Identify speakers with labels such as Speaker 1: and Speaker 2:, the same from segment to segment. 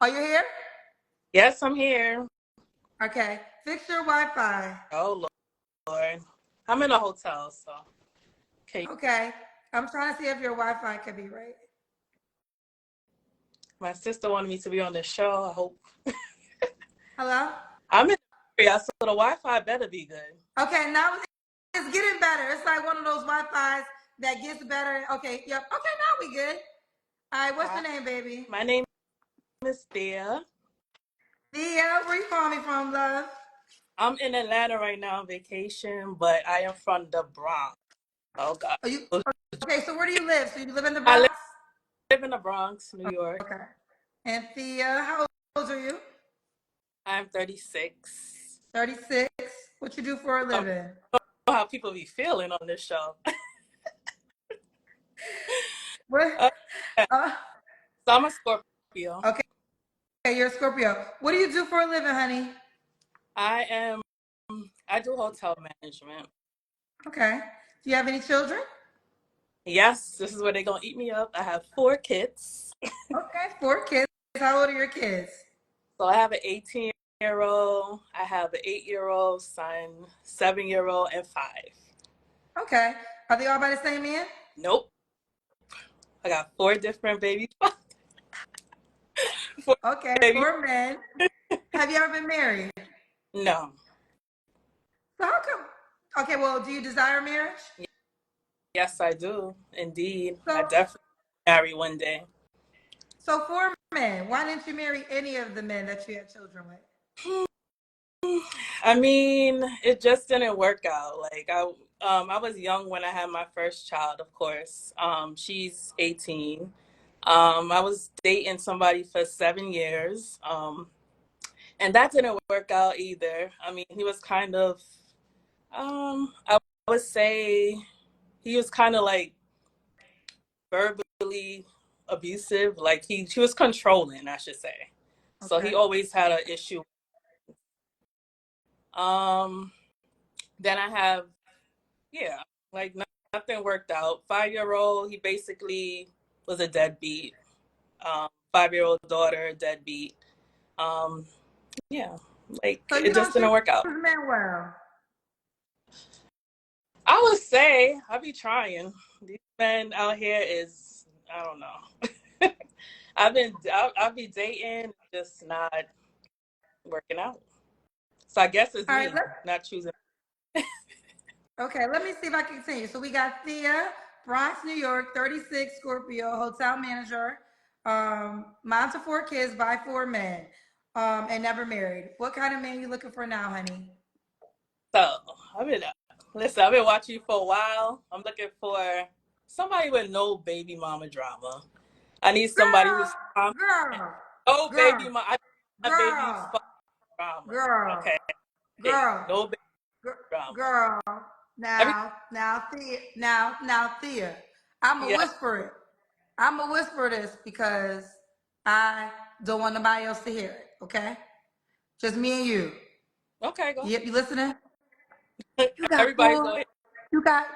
Speaker 1: Are you here?
Speaker 2: Yes, I'm here.
Speaker 1: Okay. Fix your Wi-Fi.
Speaker 2: Oh, Lord. I'm in a hotel, so okay.
Speaker 1: Okay. I'm trying to see if your Wi-Fi could be right.
Speaker 2: My sister wanted me to be on the show. I hope.
Speaker 1: Hello?
Speaker 2: I'm in the area, so the Wi-Fi better be good.
Speaker 1: Okay, now it's getting better. It's like one of those Wi-Fi's that gets better. Okay, yep. Okay, now we good. All right, what's
Speaker 2: Hi.
Speaker 1: your name, baby?
Speaker 2: My name is Thea.
Speaker 1: Thea, where you calling me from, love?
Speaker 2: I'm in Atlanta right now on vacation, but I am from the Bronx. Oh, God.
Speaker 1: Are you okay? So where do you live? So you live in the
Speaker 2: I
Speaker 1: Bronx?
Speaker 2: live in the Bronx, New York.
Speaker 1: Okay. And Thea, how old are you?
Speaker 2: I'm 36.
Speaker 1: 36. What you do for a
Speaker 2: I don't
Speaker 1: living?
Speaker 2: know how people be feeling on this show.
Speaker 1: What?
Speaker 2: Uh, so
Speaker 1: Uh,
Speaker 2: I'm a Scorpio.
Speaker 1: okay, you're a Scorpio. What do you do for a living, honey?
Speaker 2: I am, I do hotel management.
Speaker 1: Okay. Do you have any children?
Speaker 2: Yes, this is where they're gonna eat me up. I have 4 kids.
Speaker 1: Okay, 4 kids. How old are your kids?
Speaker 2: So I have an 18-year-old, I have an 8-year-old son, 7-year-old, and 5.
Speaker 1: Okay. Are they all by the same man?
Speaker 2: Nope. I got 4 different babies. Four
Speaker 1: Okay,
Speaker 2: babies.
Speaker 1: 4 men. Have you ever been married?
Speaker 2: No.
Speaker 1: So how come? Okay, well, do you desire marriage?
Speaker 2: Yes, I do. Indeed. I
Speaker 1: So,
Speaker 2: definitely marry one day.
Speaker 1: so 4 men. Why didn't you marry any of the men that you had children with?
Speaker 2: I mean, it just didn't work out. I was young when I had my first child, of course. She's 18. I was dating somebody for 7 years. And that didn't work out either. I mean, he was kind of, I would say he was kind of like verbally abusive. Like he was controlling, I should say. So he
Speaker 1: Okay.
Speaker 2: always had an issue. Um, then I have, yeah, like nothing worked out. 5-year-old, he basically was a deadbeat. 5-year-old daughter, deadbeat. Um, yeah, like
Speaker 1: So you
Speaker 2: it just
Speaker 1: don't
Speaker 2: didn't
Speaker 1: choose
Speaker 2: work out.
Speaker 1: men well.
Speaker 2: I would say I be trying. These men out here is I don't know. I'll be dating, just not working out. So I guess it's
Speaker 1: All right,
Speaker 2: me not choosing.
Speaker 1: okay, let me see if I can continue. So we got Thea, Bronx, New York, 36, Scorpio, hotel manager, mom to 4 kids by 4 men, and never married. What kind of man you looking for now, honey?
Speaker 2: So I've been listen. I've been watching you for a while. I'm looking for somebody with no baby mama drama. I need somebody
Speaker 1: Girl,
Speaker 2: who's calm.
Speaker 1: girl,
Speaker 2: No baby
Speaker 1: girl,
Speaker 2: mama. I need my baby
Speaker 1: girl,
Speaker 2: drama.
Speaker 1: girl,
Speaker 2: Okay,
Speaker 1: girl,
Speaker 2: no baby
Speaker 1: girl,
Speaker 2: drama.
Speaker 1: girl.
Speaker 2: Every
Speaker 1: Now, Thea, now, Thea. I'm a
Speaker 2: yeah.
Speaker 1: whisper it. I'm gonna whisper this because I don't want nobody else to hear it. Okay, just me and you.
Speaker 2: Okay, go
Speaker 1: Yep, you listening?
Speaker 2: ahead.
Speaker 1: You got
Speaker 2: Everybody go
Speaker 1: four.
Speaker 2: ahead.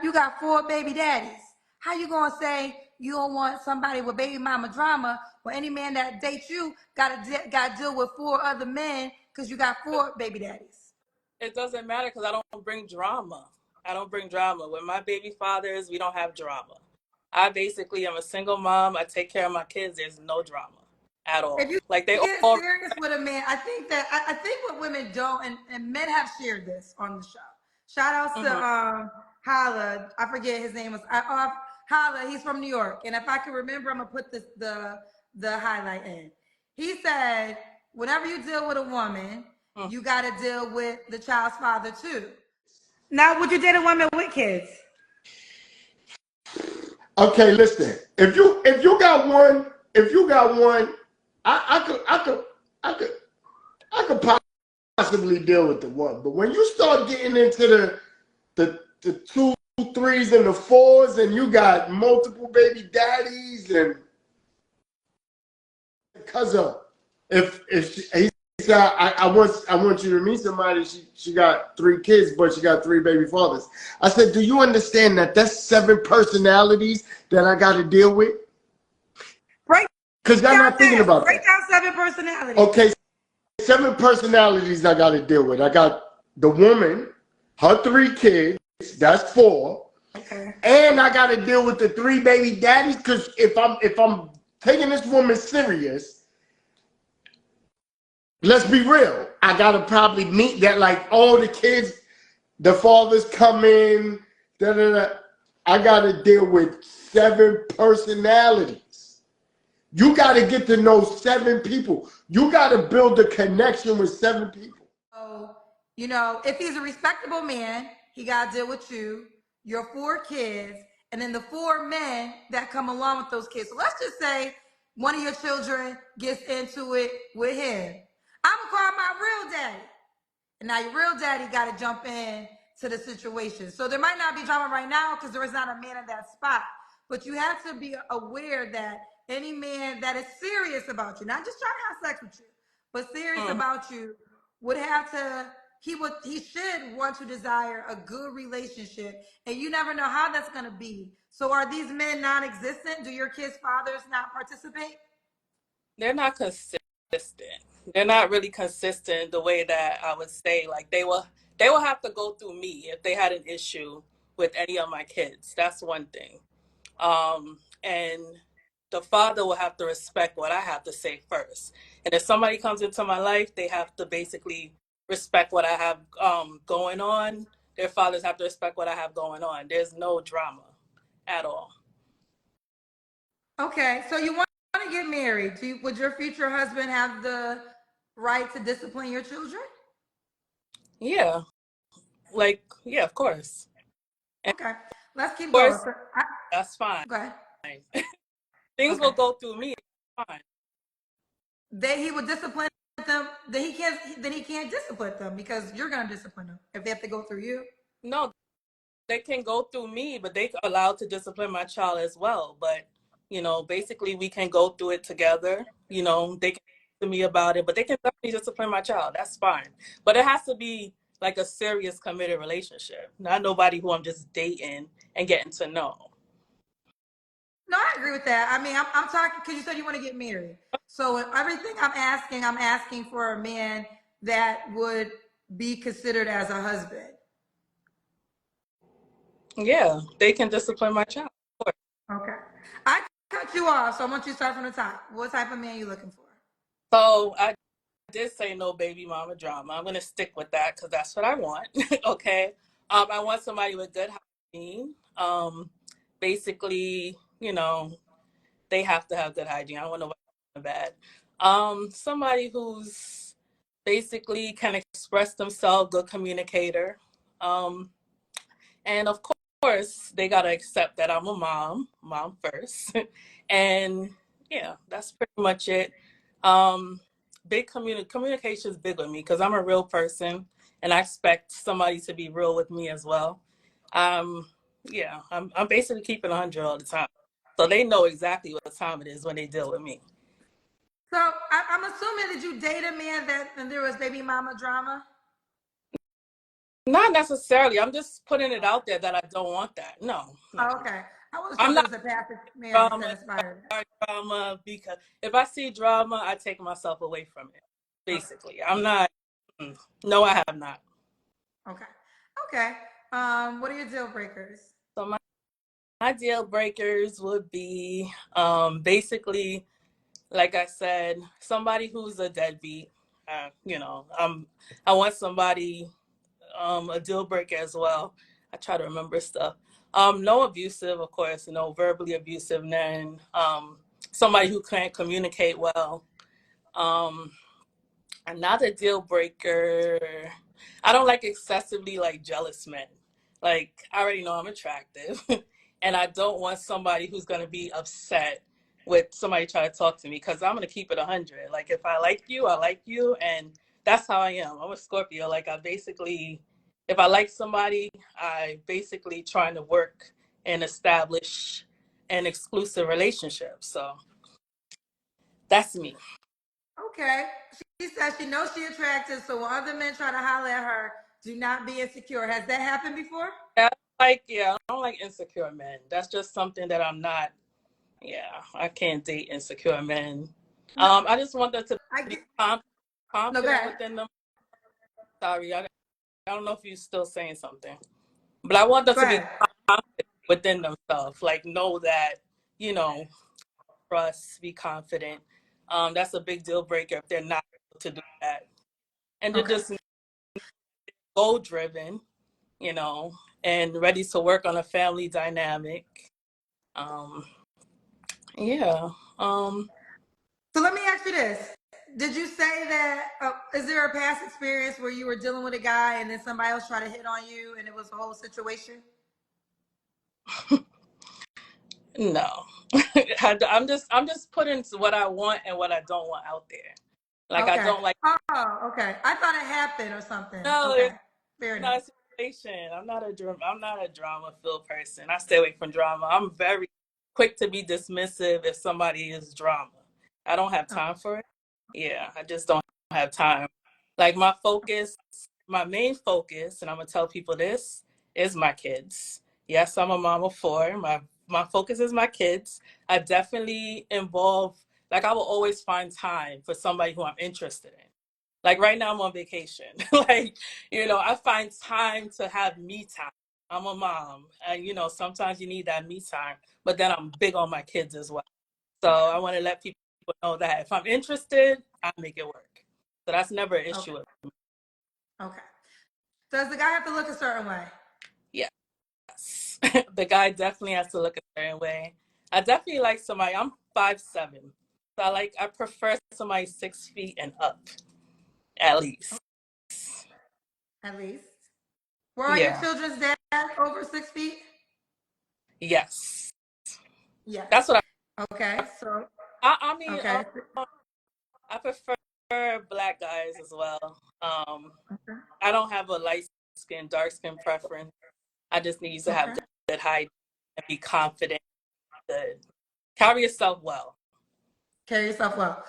Speaker 1: You got 4 baby daddies. How you gonna say you don't want somebody with baby mama drama when any man that dates you gotta deal with 4 other men because you got 4 baby daddies?
Speaker 2: It doesn't matter because I don't bring drama. I don't bring drama. With my baby fathers, we don't have drama. I basically am a single mom. I take care of my kids. There's no drama at
Speaker 1: If
Speaker 2: all.
Speaker 1: you
Speaker 2: Like they
Speaker 1: get
Speaker 2: all.
Speaker 1: serious with a man, I think what women don't, and men have shared this on the show. Shout outs to
Speaker 2: Mhm.
Speaker 1: Holla. I forget his name was Holla. He's from New York, and if I can remember, I'm gonna put the highlight in. He said, whenever you deal with a woman,
Speaker 2: Mhm.
Speaker 1: you got to deal with the child's father too. Now, would you date a woman with kids?
Speaker 3: Okay, listen. If you got one, I could I could possibly deal with the one. But when you start getting into the two, threes, and the fours, and you got multiple baby daddies, and because of if he said I want you to meet somebody, she got 3 kids, but she got 3 baby fathers. I said, do you understand that that's 7 personalities that I got to deal with?
Speaker 1: Break
Speaker 3: Because y'all not thinking about
Speaker 1: Break
Speaker 3: that.
Speaker 1: down 7 personalities.
Speaker 3: Okay, 7 personalities I got to deal with. I got the woman, her 3 kids, that's 4.
Speaker 1: Okay.
Speaker 3: And I got to deal with the 3 baby daddies. Because if I'm taking this woman serious, let's be real. I got to probably meet that, like, all the kids, the fathers come in, da da da. I got to deal with 7 personalities. You got to get to know 7 people. You got to build a connection with 7 people.
Speaker 1: So, if he's a respectable man, he got to deal with you, your 4 kids, and then the 4 men that come along with those kids. So let's just say one of your children gets into it with him. I'm going to call my real daddy. And now your real daddy got to jump in to the situation. So there might not be drama right now because there is not a man in that spot. But you have to be aware that any man that is serious about you, not just trying to have sex with you, but serious about you, would have to, he should want to desire a good relationship. And you never know how that's going to be. So are these men non-existent? Do your kids' fathers not participate?
Speaker 2: They're not consistent. They're not really consistent the way that I would say. Like they will have to go through me if they had an issue with any of my kids. That's one thing. And the father will have to respect what I have to say first. And if somebody comes into my life, they have to basically respect what I have going on. Their fathers have to respect what I have going on. There's no drama at all.
Speaker 1: Okay, so you want to get married. Would your future husband have the right to discipline your children?
Speaker 2: Yeah, like yeah, of course. And
Speaker 1: Okay, let's keep
Speaker 2: of
Speaker 1: going.
Speaker 2: course, that's fine.
Speaker 1: Go ahead.
Speaker 2: Things
Speaker 1: Okay,
Speaker 2: will go through me. It's fine.
Speaker 1: he would discipline them. Then he can't discipline them because you're gonna discipline them if they have to go through you.
Speaker 2: No, they can go through me, but they are allowed to discipline my child as well. But basically, we can go through it together. They can talk to me about it, but they can definitely discipline my child. That's fine. But it has to be like a serious, committed relationship, not nobody who I'm just dating and getting to know.
Speaker 1: No, I agree with that. I mean, I'm talking because you said you want to get married. So everything I'm asking for a man that would be considered as a husband.
Speaker 2: Yeah, they can discipline my child. Of course.
Speaker 1: Okay. I cut you off, so I want you to start from the top. What type of man are you looking for?
Speaker 2: So I did say no baby mama drama. I'm gonna stick with that because that's what I want. Okay. I want somebody with good hygiene. Basically, they have to have good hygiene. I don't want nobody bad. Somebody who's basically can express themselves, good communicator. Um, and of course, they gotta accept that I'm a mom first. And yeah, that's pretty much it. Um, big communication is big with me because I'm a real person and I expect somebody to be real with me as well. Um, yeah, I'm basically keeping 100 all the time. So they know exactly what time it is when they deal with me.
Speaker 1: So I'm assuming that you date a man that and there was baby mama drama.
Speaker 2: Not necessarily. I'm just putting it out there that I don't want that. No, no.
Speaker 1: Oh, okay. I wasn't sure
Speaker 2: I'm
Speaker 1: if there
Speaker 2: not
Speaker 1: was a passive man that
Speaker 2: drama,
Speaker 1: inspired that.
Speaker 2: drama because if I see drama, I take myself away from it. Basically, I'm not. No, I have not.
Speaker 1: Okay. Okay. What are your deal breakers?
Speaker 2: So my deal breakers would be basically, like I said, somebody who's a deadbeat. I want somebody a deal breaker as well. I try to remember stuff. No abusive, of course, no verbally abusive, and then somebody who can't communicate well. Um, Another deal breaker. I don't like excessively like jealous men. Like I already know I'm attractive, and I don't want somebody who's gonna be upset with somebody trying to talk to me because I'm gonna keep it 100. Like if I like you, and that's how I am. I'm a Scorpio. Like if I like somebody, I basically trying to work and establish an exclusive relationship. So that's me.
Speaker 1: Okay. She says she knows she attractive, so when other men try to holler at her, do not be insecure. Has that happened before?
Speaker 2: I don't like insecure men. That's just something that I'm not. Yeah, I can't date insecure men.
Speaker 1: No,
Speaker 2: I just want them to
Speaker 1: I
Speaker 2: be
Speaker 1: get. No, go
Speaker 2: confident
Speaker 1: ahead.
Speaker 2: within them. Sorry, I don't know if you're still saying something, but I want them
Speaker 1: Go
Speaker 2: to be
Speaker 1: ahead.
Speaker 2: confident within themselves. Like know that, you know, trust, be confident. That's a big deal breaker if they're not able to do that. And they're
Speaker 1: Okay.
Speaker 2: just goal driven, you know, and ready to work on a family dynamic. Um, yeah. Um,
Speaker 1: So let me ask you this. Did you say that, is there a past experience where you were dealing with a guy and then somebody else tried to hit on you and it was a whole situation?
Speaker 2: no. I'm just putting what I want and what I don't want out there. Like I
Speaker 1: Okay.
Speaker 2: don't like
Speaker 1: Oh, okay. I thought it happened or something.
Speaker 2: no,
Speaker 1: Okay. Fair enough.
Speaker 2: not a situation. I'm not a drama filled person. I stay away from drama. I'm very quick to be dismissive if somebody is drama. I don't have
Speaker 1: Okay.
Speaker 2: time for it. Yeah, I just don't have time. Like my focus, my main focus, and I'm gonna tell people this, is my kids. Yes, I'm a mom of four. My focus is my kids. I definitely involve, like I will always find time for somebody who I'm interested in. Like right now I'm on vacation. Like, I find time to have me time. I'm a mom and sometimes you need that me time, but then I'm big on my kids as well. So I want to let people know that if I'm interested, I make it work. So that's never an
Speaker 1: Okay.
Speaker 2: issue with me.
Speaker 1: Okay. Does the guy have to look a certain way?
Speaker 2: Yes. The guy definitely has to look a certain way. I definitely like somebody, I'm 5'7". So I prefer somebody 6 feet and up, at least.
Speaker 1: At least. Were all your
Speaker 2: Yeah.
Speaker 1: children's dad over 6 feet?
Speaker 2: Yes.
Speaker 1: Yes.
Speaker 2: That's what
Speaker 1: Okay. So,
Speaker 2: I mean,
Speaker 1: okay.
Speaker 2: I prefer black guys as well.
Speaker 1: Okay.
Speaker 2: I don't have a light skin, dark skin preference. I just need to have
Speaker 1: Okay.
Speaker 2: good hygiene and be confident. Good. Carry yourself well.
Speaker 1: Carry yourself well.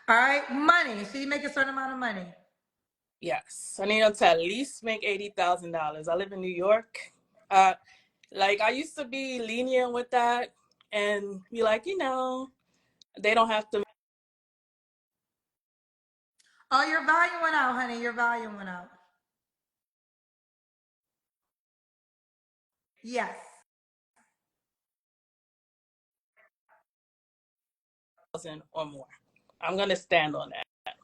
Speaker 1: All right. Money. Should you make a certain amount of money?
Speaker 2: Yes, I need them to at least make $80,000. I live in New York. Uh, I used to be lenient with that and be like, they don't have to.
Speaker 1: Oh, your volume went out, honey. Your volume went out. Yes.
Speaker 2: Or more. I'm gonna stand on that.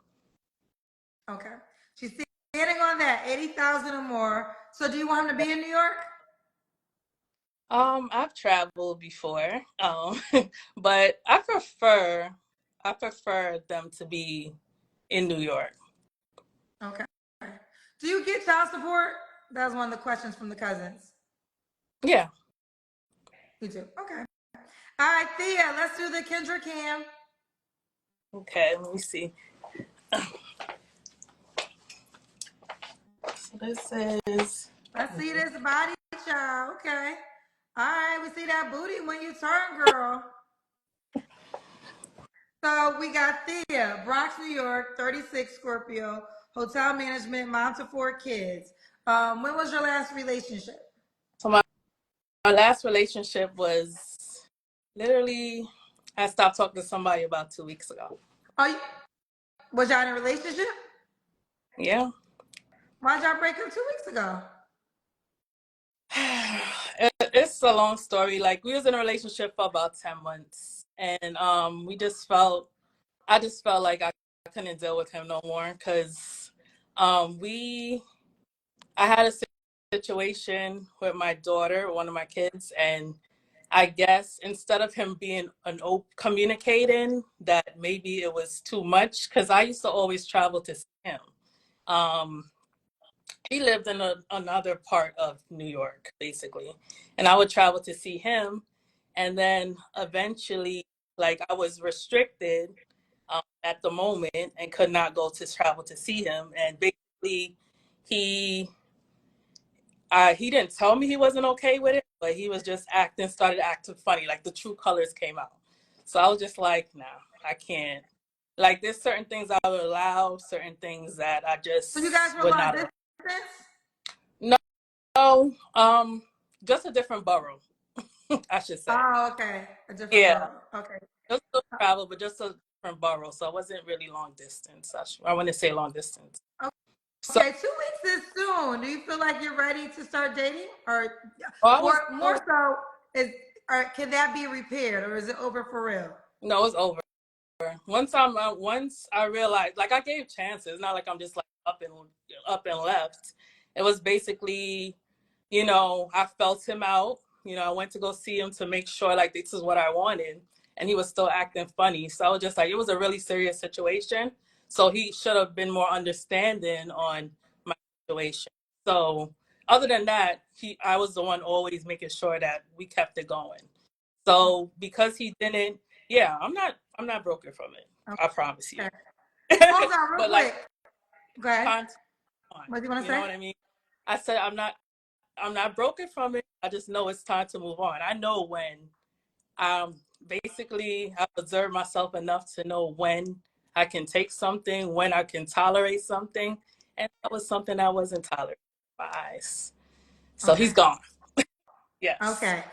Speaker 1: Okay. She's standing on that 80,000 or more. So do you want him to be in New York?
Speaker 2: I've traveled before, but I prefer them to be in New York.
Speaker 1: Okay. Do you get child support? That was one of the questions from the cousins.
Speaker 2: Yeah.
Speaker 1: You do. Okay. All right, Thea, let's do the Kendra Cam.
Speaker 2: Okay. Let me see. So this is.
Speaker 1: Let's see this body, child. Okay. All right, we see that booty when you turn, girl. So we got Thea, Bronx, New York, 36 Scorpio, hotel management, mom to four kids. When was your last relationship?
Speaker 2: So my last relationship was literally. I stopped talking to somebody about 2 weeks ago.
Speaker 1: Oh, was y'all in a relationship?
Speaker 2: Yeah.
Speaker 1: Why'd y'all break up 2 weeks ago?
Speaker 2: It's a long story. Like we was in a relationship for about 10 months and I just felt like I couldn't deal with him no more because we I had a situation with my daughter, one of my kids, and I guess instead of him being communicating that maybe it was too much because I used to always travel to see him. Um, he lived in another part of New York, basically, and I would travel to see him, and then eventually, I was restricted at the moment and could not go to travel to see him, and basically, he he didn't tell me he wasn't okay with it, but he was just started acting funny, like the true colors came out. So I was just like, nah, I can't. Like there's certain things I would allow, certain things that I
Speaker 1: So you guys
Speaker 2: just
Speaker 1: were
Speaker 2: would
Speaker 1: long
Speaker 2: not allow.
Speaker 1: distance?
Speaker 2: No, just a different borough. I should say.
Speaker 1: Oh, okay. A different
Speaker 2: Yeah,
Speaker 1: borough. Okay.
Speaker 2: just still travel, but just a different borough. So it wasn't really long distance. I wouldn't say long distance. So,
Speaker 1: Okay, 2 weeks is soon. Do you feel like you're ready to start dating,
Speaker 2: well, I was
Speaker 1: or more so is, or can that be repaired, or is it over for real?
Speaker 2: no, it's over. Once I realized, like I gave chances. Not like I'm just like up and left. It was basically, I felt him out. I went to go see him to make sure like this is what I wanted, and he was still acting funny. So I was just like, it was a really serious situation. So he should have been more understanding on my situation. So other than that, I was the one always making sure that we kept it going. So because he didn't, yeah, I'm not broken from it. I promise you.
Speaker 1: Okay. Hold on, real
Speaker 2: But like
Speaker 1: quick. Go ahead.
Speaker 2: time to move on.
Speaker 1: What do you want to
Speaker 2: You know
Speaker 1: say?
Speaker 2: what I mean? I said I'm not broken from it. I just know it's time to move on. I know when basically I've observed myself enough to know when I can take something, when I can tolerate something. And that was something I wasn't tolerating in my eyes. So he's
Speaker 1: Okay.
Speaker 2: gone. Yes.
Speaker 1: Okay.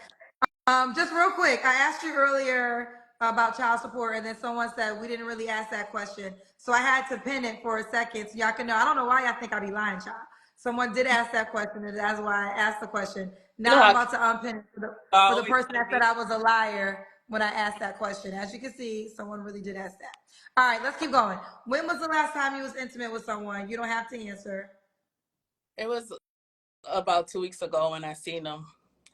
Speaker 1: Just real quick, I asked you earlier about child support, and then someone said we didn't really ask that question, so I had to pin it for a second so y'all can know. I don't know why y'all think I be lying, child. Someone did ask that question, and that's why I asked the question.
Speaker 2: You know
Speaker 1: Now I'm
Speaker 2: how
Speaker 1: about to unpin it
Speaker 2: I
Speaker 1: for the
Speaker 2: always
Speaker 1: person
Speaker 2: say
Speaker 1: that said I was a liar when I asked that question. As you can see, someone really did ask that. All right, let's keep going. When was the last time you was intimate with someone? You don't have to answer.
Speaker 2: it was about 2 weeks ago when I seen him.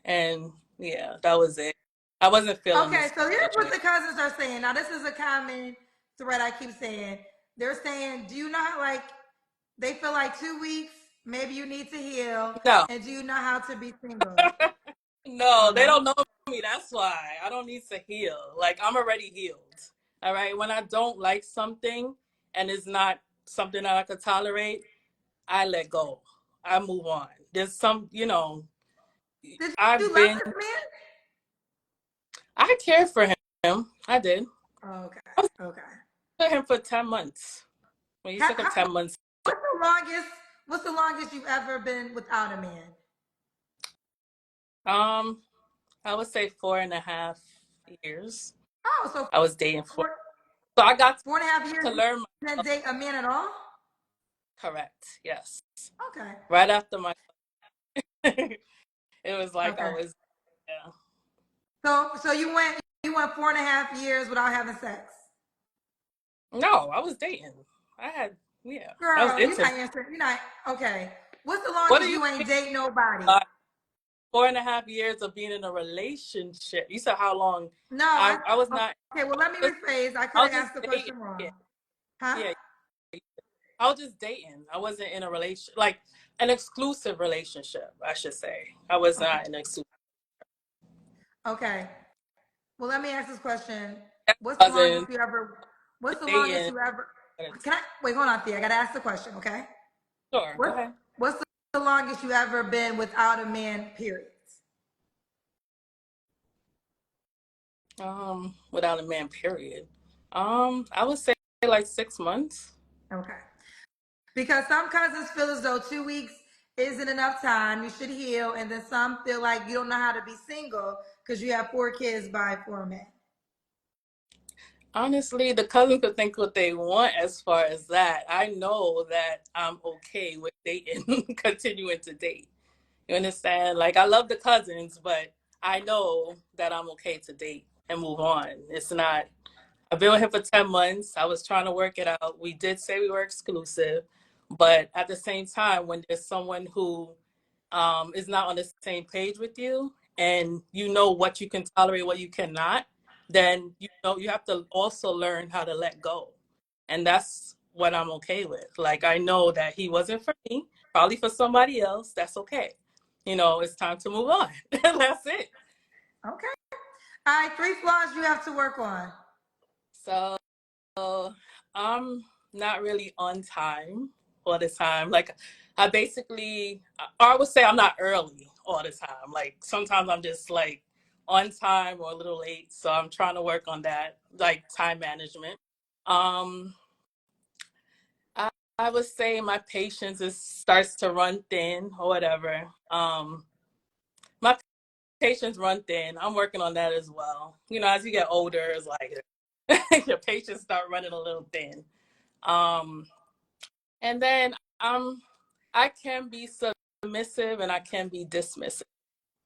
Speaker 2: And yeah, that was it. I wasn't feeling
Speaker 1: Okay,
Speaker 2: this
Speaker 1: so here's what
Speaker 2: situation.
Speaker 1: the cousins are saying. Now, this is a common thread I keep saying. They're saying, do you not like, they feel like 2 weeks, maybe you need to heal,
Speaker 2: No,
Speaker 1: and do you know how to be single?
Speaker 2: no,
Speaker 1: Oh,
Speaker 2: they
Speaker 1: no?
Speaker 2: don't know me. That's why I don't need to heal. Like I'm already healed. All right. When I don't like something and it's not something that I could tolerate, I let go. I move on. There's
Speaker 1: Did
Speaker 2: I've
Speaker 1: you love
Speaker 2: been,
Speaker 1: this man?
Speaker 2: I cared for him. I did.
Speaker 1: Oh, okay,
Speaker 2: I was
Speaker 1: okay.
Speaker 2: with him for 10 months. When you took him 10 months,
Speaker 1: What's the longest, what's the longest you've ever been without a man?
Speaker 2: um, I would say 4.5 years.
Speaker 1: Oh, so
Speaker 2: I was dating for.
Speaker 1: four,
Speaker 2: So I got
Speaker 1: 4.5 years,
Speaker 2: to
Speaker 1: you
Speaker 2: learn
Speaker 1: didn't date a man at all?
Speaker 2: correct. Yes.
Speaker 1: Okay,
Speaker 2: Right after my it was like I
Speaker 1: okay.
Speaker 2: was yeah.
Speaker 1: So you went 4.5 years without having sex.
Speaker 2: No, I was dating. I had yeah. I was
Speaker 1: Girl, you're not
Speaker 2: intimate.
Speaker 1: answering. You're not okay. What's the
Speaker 2: What do
Speaker 1: longest
Speaker 2: you
Speaker 1: you ain't
Speaker 2: mean
Speaker 1: date nobody?
Speaker 2: by 4.5 years of being in a relationship? You said how long
Speaker 1: No,
Speaker 2: I was not
Speaker 1: okay, well let me
Speaker 2: just
Speaker 1: rephrase. I
Speaker 2: I
Speaker 1: could have
Speaker 2: was just
Speaker 1: asked the
Speaker 2: dating.
Speaker 1: question
Speaker 2: Yeah.
Speaker 1: wrong. Huh?
Speaker 2: Yeah. I was just dating. I wasn't in a relation like an exclusive relationship, I should say. I was
Speaker 1: Okay.
Speaker 2: not in an exclusive
Speaker 1: Okay. Well, let me ask this question. What's the longest
Speaker 2: cousins
Speaker 1: you ever what's the longest
Speaker 2: dating.
Speaker 1: you ever can I wait, hold on, Thea. I gotta ask the question, okay?
Speaker 2: Sure, go
Speaker 1: What
Speaker 2: ahead.
Speaker 1: what's the longest you ever been without a man, period?
Speaker 2: Without a man, period. I would say like 6 months.
Speaker 1: Okay. Because some cousins feel as though 2 weeks isn't enough time. You should heal. And then some feel like you don't know how to be single because you have 4 kids by 4 men.
Speaker 2: Honestly, the cousin could think what they want as far as that. I know that I'm okay with dating, continuing to date. You understand? Like I love the cousins, but I know that I'm okay to date and move on. It's not I've been with him for 10 months. I was trying to work it out. We did say we were exclusive, but at the same time, when there's someone who is not on the same page with you and you know what you can tolerate, what you cannot, then you have to also learn how to let go. And that's what I'm okay with. Like I know that he wasn't for me, probably for somebody else. That's okay. It's time to move on. That's it.
Speaker 1: Okay. All right. 3 flaws you have to work on.
Speaker 2: So I'm not really on time all the time. Like I basically, or I would say I'm not early all the time. Like sometimes I'm just like on time or a little late. So I'm trying to work on that, like time management. Um, I, I would say my patience starts to run thin or whatever. My patience run thin. I'm working on that as well. You know, as you get older, it's like your patience start running a little thin. Um, and then I can be submissive and I can be dismissive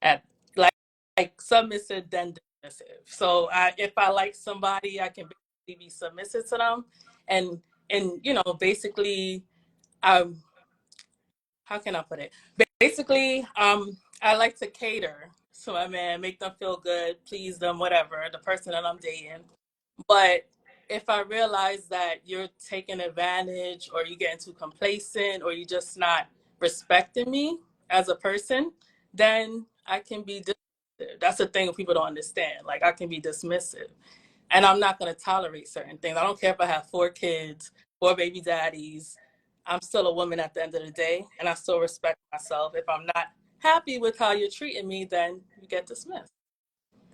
Speaker 2: at like submissive then dismissive. So if I like somebody, I can basically be submissive to them, and you know, basically, how can I put it? Basically, I like to cater to my man, make them feel good, please them, whatever, the person that I'm dating. But if I realize that you're taking advantage or you're getting too complacent or you're just not respecting me as a person, then I can be dismissive. That's the thing people don't understand. Like, I can be dismissive. And I'm not going to tolerate certain things. I don't care if I have 4 kids, 4 baby daddies. I'm still a woman at the end of the day, and I still respect myself. If I'm not happy with how you're treating me, then you get dismissed.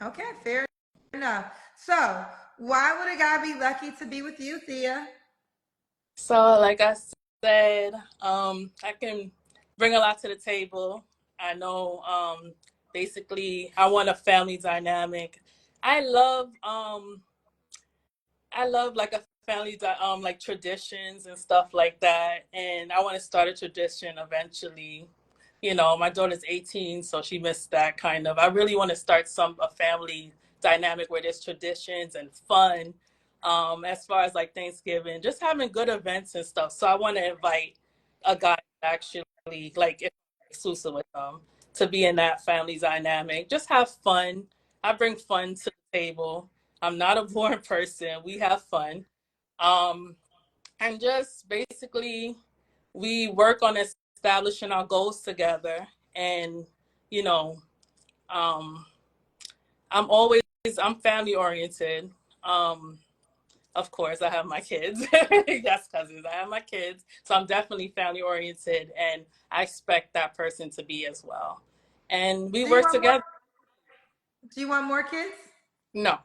Speaker 1: Okay, fair enough. So, why would a guy be lucky to be with you, Thea?
Speaker 2: So, like I said, I can bring a lot to the table. I know, basically, I want a family dynamic. I love, like a family like traditions and stuff like that, and I want to start a tradition eventually. You know, my daughter's 18, so she missed that kind of. I really want to start a family dynamic where there's traditions and fun. As far as like Thanksgiving, just having good events and stuff. So I want to invite a guy actually, like, if I'm exclusive with them, to be in that family dynamic. Just have fun. I bring fun to the table. I'm not a boring person. We have fun. Um, and just basically, we work on establishing our goals together. And, you know, um, I'm family oriented. Of course, I have my kids. Yes, cousins. I have my kids. So I'm definitely family oriented. And I expect that person to be as well. And we
Speaker 1: Do you
Speaker 2: work
Speaker 1: want more?
Speaker 2: together.
Speaker 1: Do you want more kids?
Speaker 2: No,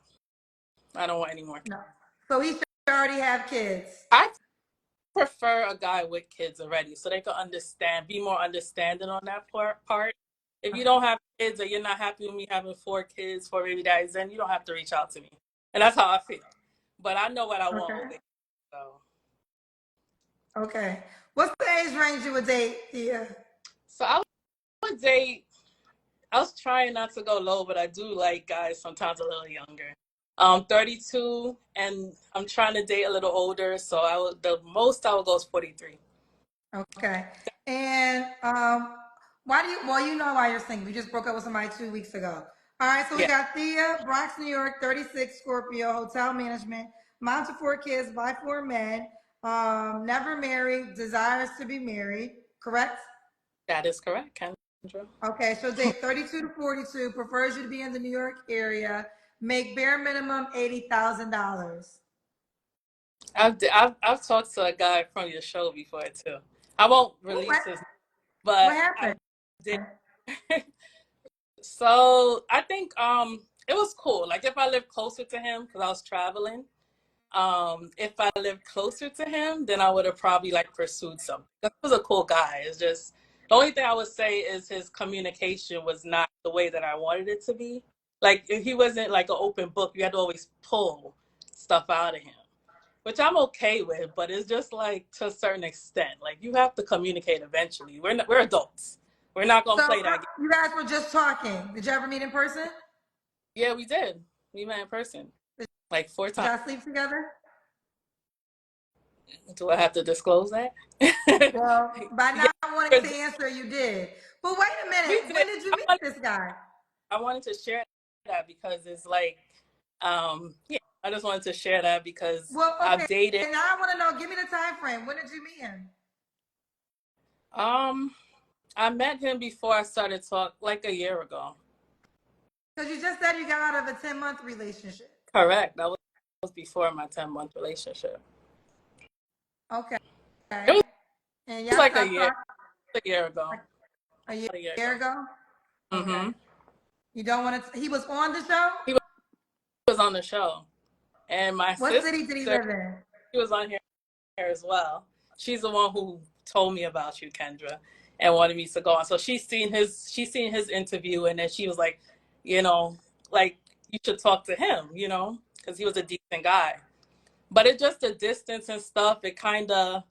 Speaker 2: I don't want any more kids.
Speaker 1: No. So he should already have kids.
Speaker 2: I prefer a guy with kids already so they can understand, be more understanding on that part. If you
Speaker 1: Okay.
Speaker 2: don't have kids or you're not happy with me having 4 kids, 4 baby daddies, then you don't have to reach out to me. And that's how I feel. But I know what I want
Speaker 1: Okay.
Speaker 2: with it. So,
Speaker 1: Okay. What's the age range you would date, Thea?
Speaker 2: so I would date, I was trying not to go low, but I do like guys sometimes a little younger. 32, and I'm trying to date a little older. So the most I would go is 43.
Speaker 1: Okay. And why do you, well, you know why you're single. You just broke up with somebody 2 weeks ago. All right, so we
Speaker 2: Yeah,
Speaker 1: got Thea, Bronx, New York, 36, Scorpio, hotel management, mom to 4 kids by 4 men, never married, desires to be married, correct?
Speaker 2: that is correct, Kendra.
Speaker 1: Okay, so date 32 to 42, prefers you to be in the New York area, make bare minimum $80,000.
Speaker 2: I've talked to a guy from your show before too. I won't
Speaker 1: What,
Speaker 2: release his,
Speaker 1: what
Speaker 2: but I
Speaker 1: happened?
Speaker 2: did. So I think it was cool. Like, if I lived closer to him because I was traveling, if I lived closer to him, then I would have probably like pursued something. He was a cool guy. It's just the only thing I would say is his communication was not the way that I wanted it to be. Like, if he wasn't like an open book, you had to always pull stuff out of him, which I'm okay with, but it's just like to a certain extent. Like, you have to communicate eventually. We're adults. We're not gonna
Speaker 1: So
Speaker 2: play that game.
Speaker 1: you guys were just talking. Did you ever meet in person?
Speaker 2: Yeah, we did. We met in person like 4 times.
Speaker 1: Did y'all sleep together?
Speaker 2: Do I have to disclose that?
Speaker 1: Well, by
Speaker 2: Yeah,
Speaker 1: not wanting to answer, you did. But wait a
Speaker 2: we
Speaker 1: minute.
Speaker 2: did.
Speaker 1: When did you
Speaker 2: I
Speaker 1: meet
Speaker 2: wanted,
Speaker 1: this guy?
Speaker 2: I wanted to share that because it's like, yeah, I just wanted to share that because
Speaker 1: Well,
Speaker 2: I've
Speaker 1: okay.
Speaker 2: dated.
Speaker 1: And now I want to know. Give me the time frame. When did you meet him?
Speaker 2: Um, I met him before I started talk, like a year ago.
Speaker 1: Because you just said you got out of a 10-month relationship.
Speaker 2: Correct. That was before my 10-month relationship.
Speaker 1: Okay.
Speaker 2: It
Speaker 1: And
Speaker 2: was
Speaker 1: y'all
Speaker 2: like
Speaker 1: stopped talking
Speaker 2: a year ago.
Speaker 1: like a year,
Speaker 2: A year
Speaker 1: year
Speaker 2: ago.
Speaker 1: ago? Okay.
Speaker 2: Mm-hmm.
Speaker 1: You don't want to, he was on the show?
Speaker 2: He was on the show, and my
Speaker 1: What
Speaker 2: sister,
Speaker 1: city did he live in?
Speaker 2: she was on here as well. She's the one who told me about you, Kendra, and wanted me to go on. So she's seen his interview, and then she was like, you know, like you should talk to him, you know, because he was a decent guy. But it just the distance and stuff, it kind of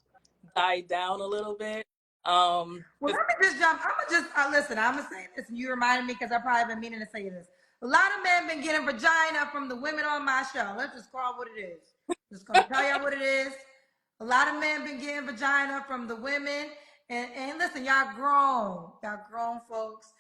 Speaker 2: died down a little bit.
Speaker 1: Well,
Speaker 2: 'Cause-
Speaker 1: let me just jump. I'm gonna just listen. I'm gonna say this, and you reminded me because I probably been meaning to say this. A lot of men been getting vagina from the women on my show. Let's just call it what it is. Just gonna tell y'all what it is. A lot of men been getting vagina from the women, and listen, y'all grown folks.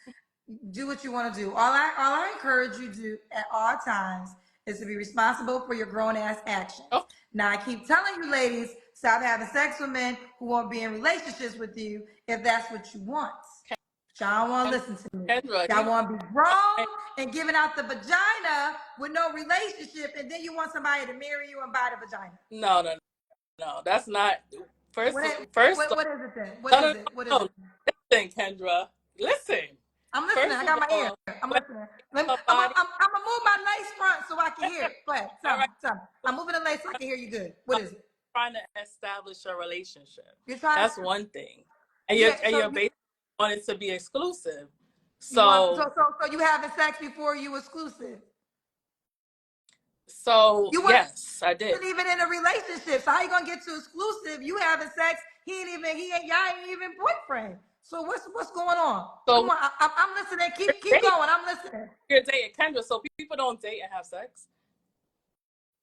Speaker 1: Do what you want to do. All I encourage you to do at all times is to be responsible for your grown ass actions.
Speaker 2: oh,
Speaker 1: Now I keep telling you, ladies, stop having sex with men who won't be in relationships with you if that's what you want. But y'all don't want to listen to me.
Speaker 2: Kendra,
Speaker 1: Y'all
Speaker 2: he,
Speaker 1: want to be grown and giving out the vagina with no relationship, and then you want somebody to marry you and buy the vagina.
Speaker 2: no, no, no, that's not. First,
Speaker 1: What is,
Speaker 2: first,
Speaker 1: what is it then? What
Speaker 2: no,
Speaker 1: is
Speaker 2: no,
Speaker 1: it? What is
Speaker 2: no,
Speaker 1: it?
Speaker 2: no. Listen, Kendra, listen.
Speaker 1: I'm listening.
Speaker 2: First
Speaker 1: I
Speaker 2: of
Speaker 1: got my ear.
Speaker 2: all,
Speaker 1: I'm
Speaker 2: when
Speaker 1: listening.
Speaker 2: somebody,
Speaker 1: I'm gonna move my lace front so I can hear it. Go ahead.
Speaker 2: all right,
Speaker 1: Tell me. I'm moving the lace so I can hear you good. What is it?
Speaker 2: trying to establish a relationship.
Speaker 1: You're trying.
Speaker 2: That's one thing, and
Speaker 1: Yeah.
Speaker 2: you're basically wanting to be exclusive.
Speaker 1: You want
Speaker 2: So,
Speaker 1: so you having sex before you exclusive.
Speaker 2: so
Speaker 1: You wasn't
Speaker 2: yes, I did.
Speaker 1: even in a relationship. So how you gonna get to exclusive? You having sex? Y'all ain't even boyfriend. So what's going on? Come
Speaker 2: So
Speaker 1: on. I'm listening.
Speaker 2: you're
Speaker 1: Keep
Speaker 2: dating,
Speaker 1: going. I'm listening.
Speaker 2: you're dating Kendra. So people don't date and have sex.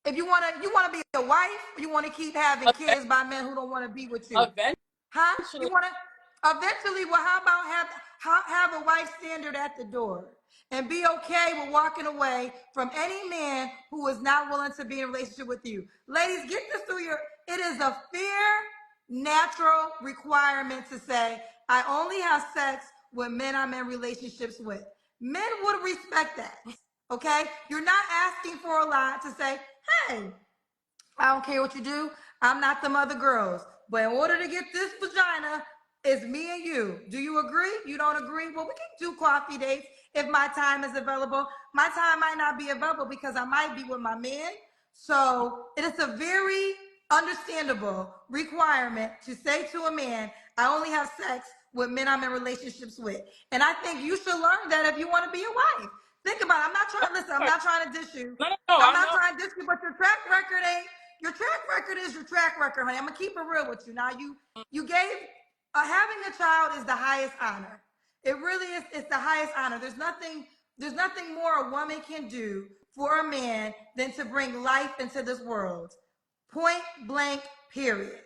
Speaker 1: If you wanna be a wife, you wanna keep having kids by men who don't want to be with you. Huh? You
Speaker 2: Eventually,
Speaker 1: want to eventually? Well, how about have a wife standard at the door and be okay with walking away from any man who is not willing to be in a relationship with you. Ladies, get this through your. It is a fair, natural requirement to say I only have sex with men I'm in relationships with. Men would respect that. Okay, you're not asking for a lot to say, hey, I don't care what you do. I'm not them other girls. But in order to get this vagina, it's me and you. Do you agree? You don't agree? Well, we can do coffee dates if my time is available. My time might not be available because I might be with my man. So it is a very understandable requirement to say to a man, I only have sex with men I'm in relationships with. And I think you should learn that if you want to be a wife. Think about it. I'm not trying to listen, I'm not trying to dish you.
Speaker 2: no, no, no.
Speaker 1: I'm
Speaker 2: I
Speaker 1: not
Speaker 2: know.
Speaker 1: trying to diss you, but your track record is your track record, honey. I'm gonna keep it real with you. Now you gave having a child is the highest honor. It really is. It's the highest honor. There's nothing more a woman can do for a man than to bring life into this world. Point blank. Period.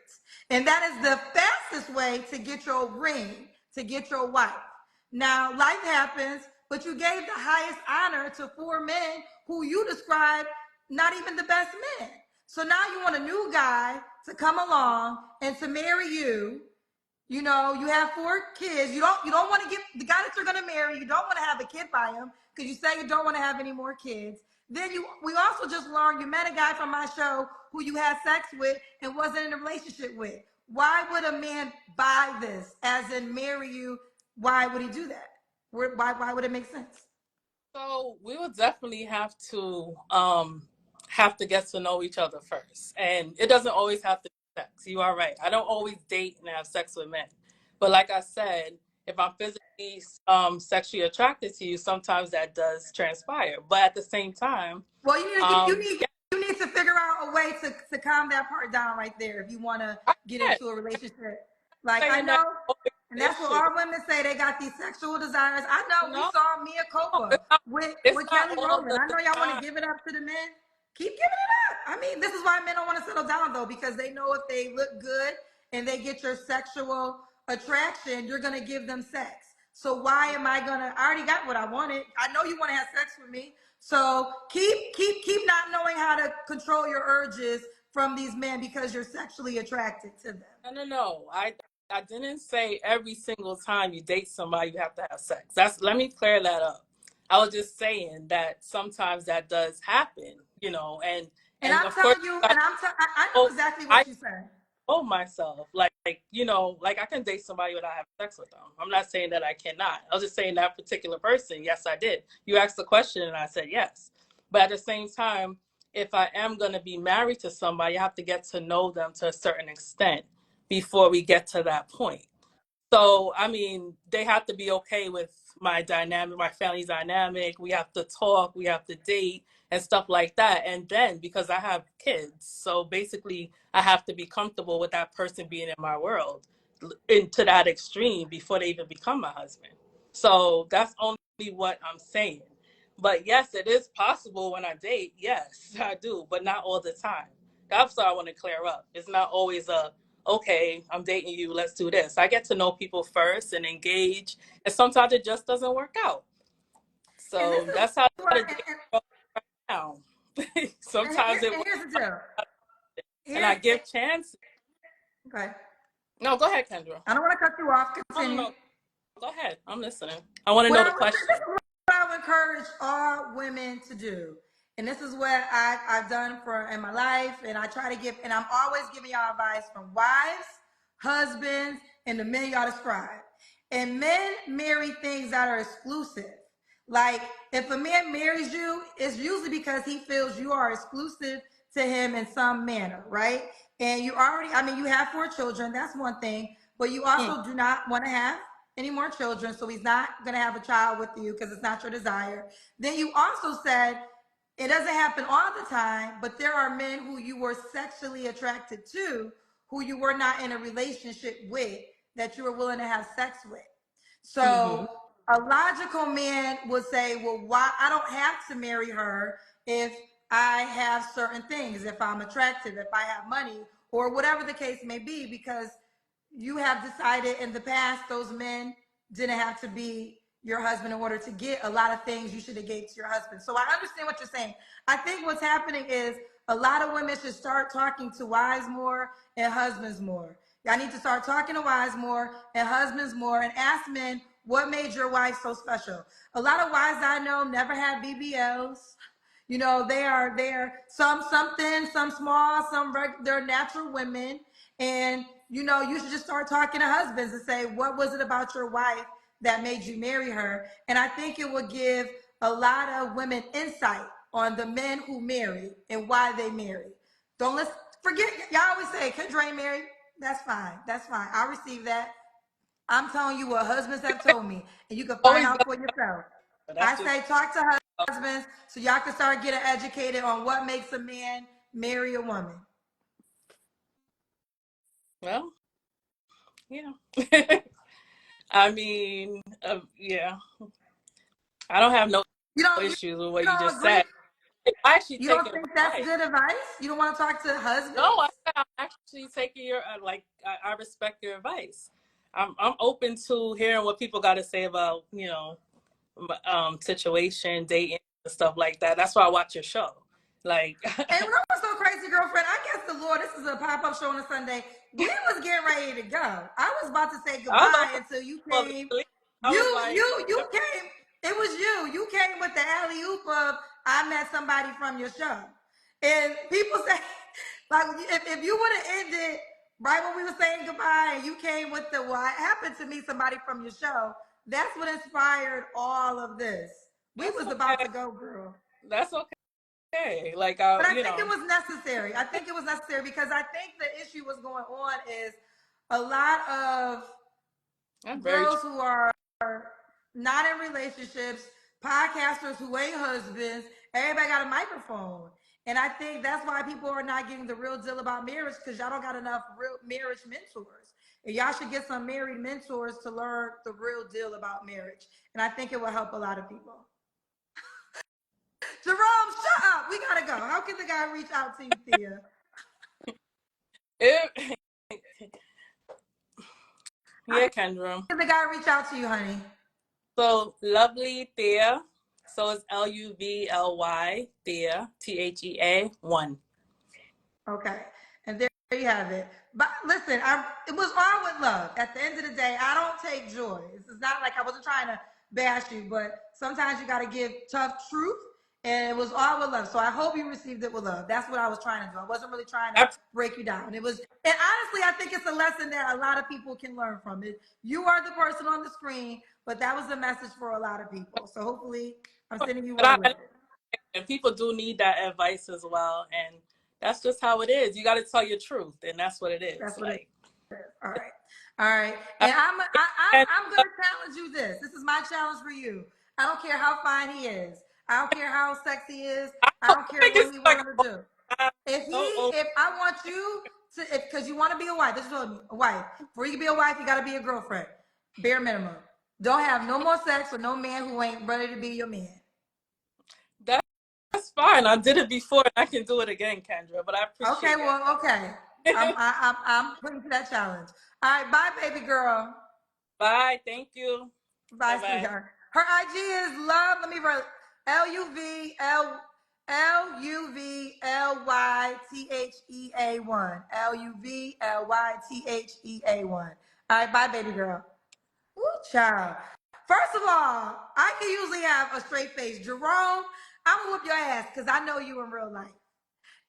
Speaker 1: And that is the fastest way to get your ring, to get your wife. Now, life happens, but you gave the highest honor to four men who you described not even the best men. So now you want a new guy to come along and to marry you. You know, you have four kids. You don't want to get the guy that you're gonna marry. You don't want to have a kid by him because you say you don't want to have any more kids. Then we also just learned you met a guy from my show who you had sex with and wasn't in a relationship with. Why would a man buy this, as in marry you? Why would he do that? Why would it make sense?
Speaker 2: So we would definitely have to get to know each other first, and it doesn't always have to be sex. You are right. I don't always date and have sex with men, but like I said, if I'm physically sexually attracted to you, sometimes that does transpire. But at the same time,
Speaker 1: Well,
Speaker 2: yeah,
Speaker 1: you need to figure out a way to calm that part down right there if you want to
Speaker 2: I
Speaker 1: get
Speaker 2: can't
Speaker 1: into a relationship. Like I
Speaker 2: saying that
Speaker 1: know, and that's what
Speaker 2: issue.
Speaker 1: all women say. They got these sexual desires. I know. We
Speaker 2: No,
Speaker 1: saw Mia Copa
Speaker 2: it's
Speaker 1: with
Speaker 2: not
Speaker 1: Kelly
Speaker 2: all
Speaker 1: Rowland.
Speaker 2: the
Speaker 1: I know y'all want to
Speaker 2: time.
Speaker 1: give it up to the men. Keep giving it up. I mean, this is why men don't want to settle down though, because they know if they look good and they get your sexual attraction, you're gonna give them sex. So why am I gonna? I already got what I wanted. I know you want to have sex with me. So keep not knowing how to control your urges from these men because you're sexually attracted to them.
Speaker 2: No, no, no. I didn't say every single time you date somebody you have to have sex. That's let me clear that up. I was just saying that sometimes that does happen, you know,
Speaker 1: And
Speaker 2: and
Speaker 1: I'm
Speaker 2: of course
Speaker 1: telling you,
Speaker 2: I
Speaker 1: I know
Speaker 2: know
Speaker 1: exactly
Speaker 2: I
Speaker 1: what you said.
Speaker 2: know myself. Like you know, like I can date somebody without having sex with them. I'm not saying that I cannot. I was just saying that particular person, yes, I did. You asked the question and I said yes. But at the same time, if I am gonna be married to somebody, I have to get to know them to a certain extent before we get to that point. So, I mean, they have to be okay with my dynamic, my family dynamic. We have to talk, we have to date and stuff like that. And then because I have kids, so basically I have to be comfortable with that person being in my world into that extreme before they even become my husband. So that's only what I'm saying. But yes, it is possible when I date. Yes, I do, but not all the time. That's what I want to clear up. It's not always a, okay, I'm dating you, let's do this. I get to know people first and engage, and sometimes it just doesn't work out.
Speaker 1: And this
Speaker 2: So
Speaker 1: is
Speaker 2: that's how
Speaker 1: what,
Speaker 2: the dating goes now. Sometimes it
Speaker 1: and
Speaker 2: works,
Speaker 1: here's the deal.
Speaker 2: and I give chances.
Speaker 1: Okay.
Speaker 2: No, go ahead, Kendra.
Speaker 1: I don't want to cut you off.
Speaker 2: No, no,
Speaker 1: Continue.
Speaker 2: no. Go ahead. I'm listening. I want to
Speaker 1: What
Speaker 2: know
Speaker 1: I
Speaker 2: the
Speaker 1: would,
Speaker 2: question.
Speaker 1: this is what I would encourage all women to do. And this is what I've done for in my life. And I try to give, and I'm always giving y'all advice from wives, husbands, and the men y'all describe. And men marry things that are exclusive. Like if a man marries you, it's usually because he feels you are exclusive to him in some manner, right? And you already, I mean, you have 4 children, that's one thing, but you also do not want to have any more children, so he's not going to have a child with you because it's not your desire. Then you also said it doesn't happen all the time, but there are men who you were sexually attracted to who you were not in a relationship with that you were willing to have sex with.
Speaker 2: Mm-hmm.
Speaker 1: So a logical man would say, well, why I don't have to marry her if I have certain things, if I'm attractive, if I have money, or whatever the case may be, because you have decided in the past those men didn't have to be your husband in order to get a lot of things you should have gave to your husband. So I understand what you're saying. I think what's happening is a lot of women should start talking to wives more and husbands more. Y'all need to start talking to wives more and husbands more and ask men what made your wife so special. A lot of wives I know never had BBLs. You know, they're some thin, some small, they're natural women. And you know, you should just start talking to husbands and say, what was it about your wife that made you marry her? And I think it would give a lot of women insight on the men who marry and why they marry. Don't let's forget, y'all always say, Kendra ain't married. That's fine. That's fine. I'll receive that. I'm telling you what husbands have told me, and you can find
Speaker 2: Always
Speaker 1: out
Speaker 2: done,
Speaker 1: for yourself.
Speaker 2: but
Speaker 1: I
Speaker 2: that's just
Speaker 1: say talk to husbands so y'all can start getting educated on what makes a man marry a woman.
Speaker 2: well, yeah. I mean, yeah. I don't have no
Speaker 1: You don't you,
Speaker 2: issues with
Speaker 1: you
Speaker 2: what you
Speaker 1: don't
Speaker 2: just
Speaker 1: agree?
Speaker 2: said. I actually
Speaker 1: You
Speaker 2: take
Speaker 1: don't think that's
Speaker 2: advice.
Speaker 1: good advice? You don't want to talk to husbands?
Speaker 2: No, I'm actually taking your like. I respect your advice. I'm open to hearing what people got to say about situation, dating, and stuff like that. That's why I watch your show. Like,
Speaker 1: And what was so crazy, girlfriend? I guess the Lord, this is a pop-up show on a Sunday. We was getting ready to go. I was about to say
Speaker 2: I know.
Speaker 1: goodbye until you
Speaker 2: For
Speaker 1: came.
Speaker 2: me, I
Speaker 1: You,
Speaker 2: was like,
Speaker 1: you came. It was you. You came with the alley oop of I met somebody from your show. And people say, like, if you would have ended right when we were saying goodbye and you came with the, well, I happened to meet somebody from your show, that's what inspired all of this. We
Speaker 2: that's
Speaker 1: was about
Speaker 2: okay.
Speaker 1: to go, girl.
Speaker 2: That's okay. Like,
Speaker 1: But I think it was necessary. I think it was necessary because I think the issue was going on is a lot of
Speaker 2: I'm very
Speaker 1: girls who are not in relationships, podcasters who ain't husbands, everybody got a microphone. And I think that's why people are not getting the real deal about marriage because y'all don't got enough real marriage mentors. And y'all should get some married mentors to learn the real deal about marriage. And I think it will help a lot of people. Jerome, shut up. We gotta go. How can the guy reach out to you, Thea?
Speaker 2: it,
Speaker 1: How
Speaker 2: yeah, Kendra.
Speaker 1: can the guy reach out to you, honey?
Speaker 2: So lovely Thea. So it's Luvly Thea Thea 1.
Speaker 1: Okay. And there you have it. But listen, it was all with love. At the end of the day, I don't take joy. This is not like I wasn't trying to bash you, but sometimes you got to give tough truth. And it was all with love. So I hope you received it with love. That's what I was trying to do. I wasn't really trying to break you down. It was, and honestly, I think it's a lesson that a lot of people can learn from it. You are the person on the screen, but that was a message for a lot of people. So hopefully I'm sending you well
Speaker 2: But
Speaker 1: with it.
Speaker 2: and people do need that advice as well, and that's just how it is. You got to tell your truth, and that's what it is.
Speaker 1: That's what it is.
Speaker 2: Like,
Speaker 1: All right. All right.
Speaker 2: I,
Speaker 1: And
Speaker 2: and
Speaker 1: I'm gonna challenge you this. This is my challenge for you. I don't care how fine he is. I don't care how sexy he is. I don't care
Speaker 2: think
Speaker 1: what
Speaker 2: it's
Speaker 1: we
Speaker 2: like
Speaker 1: want him to do.
Speaker 2: so
Speaker 1: If I want you to, because you want to be a wife, this is what I mean, a wife. Before you can be a wife, you got to be a girlfriend. Bare minimum. Don't have no more sex with no man who ain't ready to be your man.
Speaker 2: that's fine. I did it before, and I can do it again, Kendra. But I
Speaker 1: Okay,
Speaker 2: appreciate your
Speaker 1: well, okay.
Speaker 2: advice.
Speaker 1: I'm putting to that challenge. All right, bye, baby girl.
Speaker 2: Bye. Thank you. Bye
Speaker 1: Bye,
Speaker 2: bye.
Speaker 1: sweetheart. Her IG is love. Let me write LUVLYTHEA1. LUVLYTHEA1. All right, bye, baby girl. Woo, child. First of all, I can usually have a straight face. Jerome, I'm gonna whoop your ass because I know you in real life.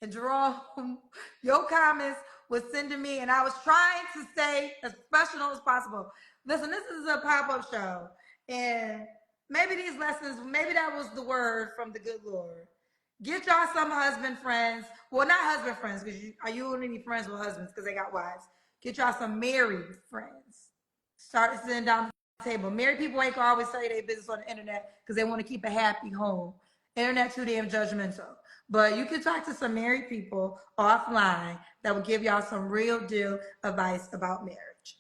Speaker 1: And Jerome, your comments was sending me, and I was trying to stay as professional as possible. Listen, this is a pop-up show, and maybe these lessons, maybe that was the word from the good Lord. Get y'all some husband friends. Well, not husband friends, because you only need friends with husbands because they got wives. Get y'all some married friends. Start sitting down the table. Married people ain't gonna always tell you their business on the internet because they want to keep a happy home. Internet too damn judgmental. But you can talk to some married people offline that will give y'all some real deal advice about marriage.